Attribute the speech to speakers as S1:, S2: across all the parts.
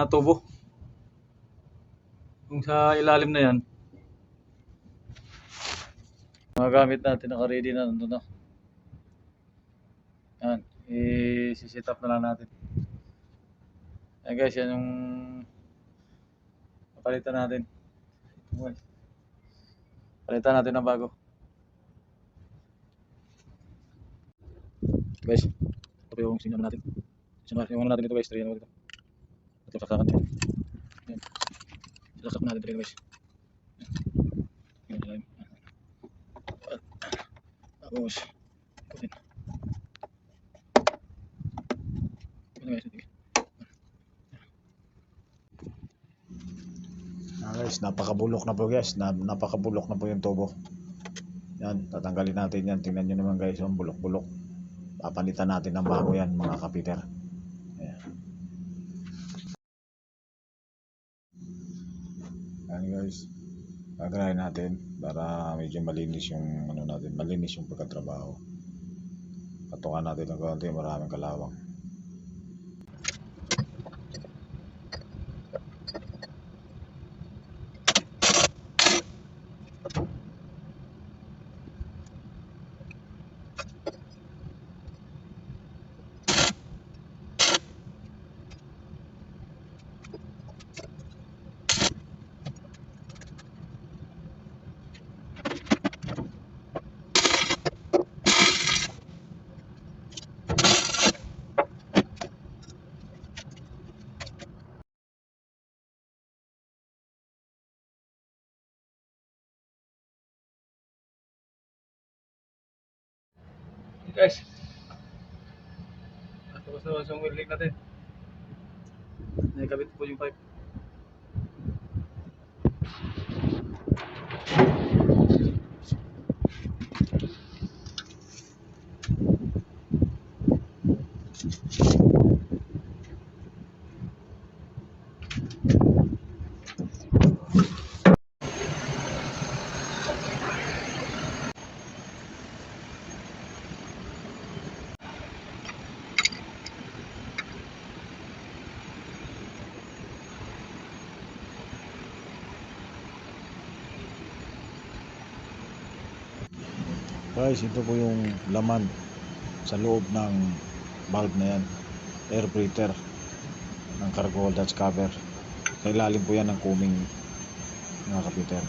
S1: tubo. Kung sa ilalim na yan, mga gamit natin naka-ready na nandun na. Yan, i-set up na lang natin. Ayan guys, yan yung palitan natin. Palitan natin ng bago. Guys, ito yung signal natin. Yung natin dito guys, 3 dito. Ito yung saksakan. Yan. Saksak natin dito guys. Yan. Tapos, ikutin. Ito guys, ito.
S2: Guys, napakabulok na po guys. Napakabulok na po yung tubo. Yan, tatanggalin natin yan. Tingnan nyo naman guys, yung bulok-bulok. Papalitan natin ng bago yan mga kapiter. Ayan. Ayan guys, gagawin natin para medyo malinis yung ano natin, malinis yung pagkatrabaho. Patukan natin ng konti, maraming kalawang.
S1: Guys, tapos na yung welding natin. Nakikabit po yung pipe.
S2: Guys, ito po yung laman sa loob ng valve na yan, air breather ng cargo Dutch cover. Sa ilalim po yan ng kuming mga kapiter.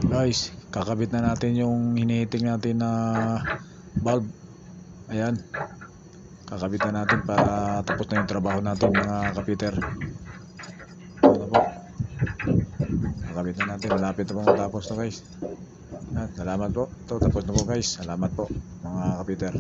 S2: Guys, kakabit na natin yung hinihiting natin na valve. Ayan, kakabit na natin para tapos na yung trabaho natin mga kapiter. Ano po, kakabit na natin, malapit na po matapos na guys. Salamat po. Ito, tapos na po guys. Salamat po mga kapiter.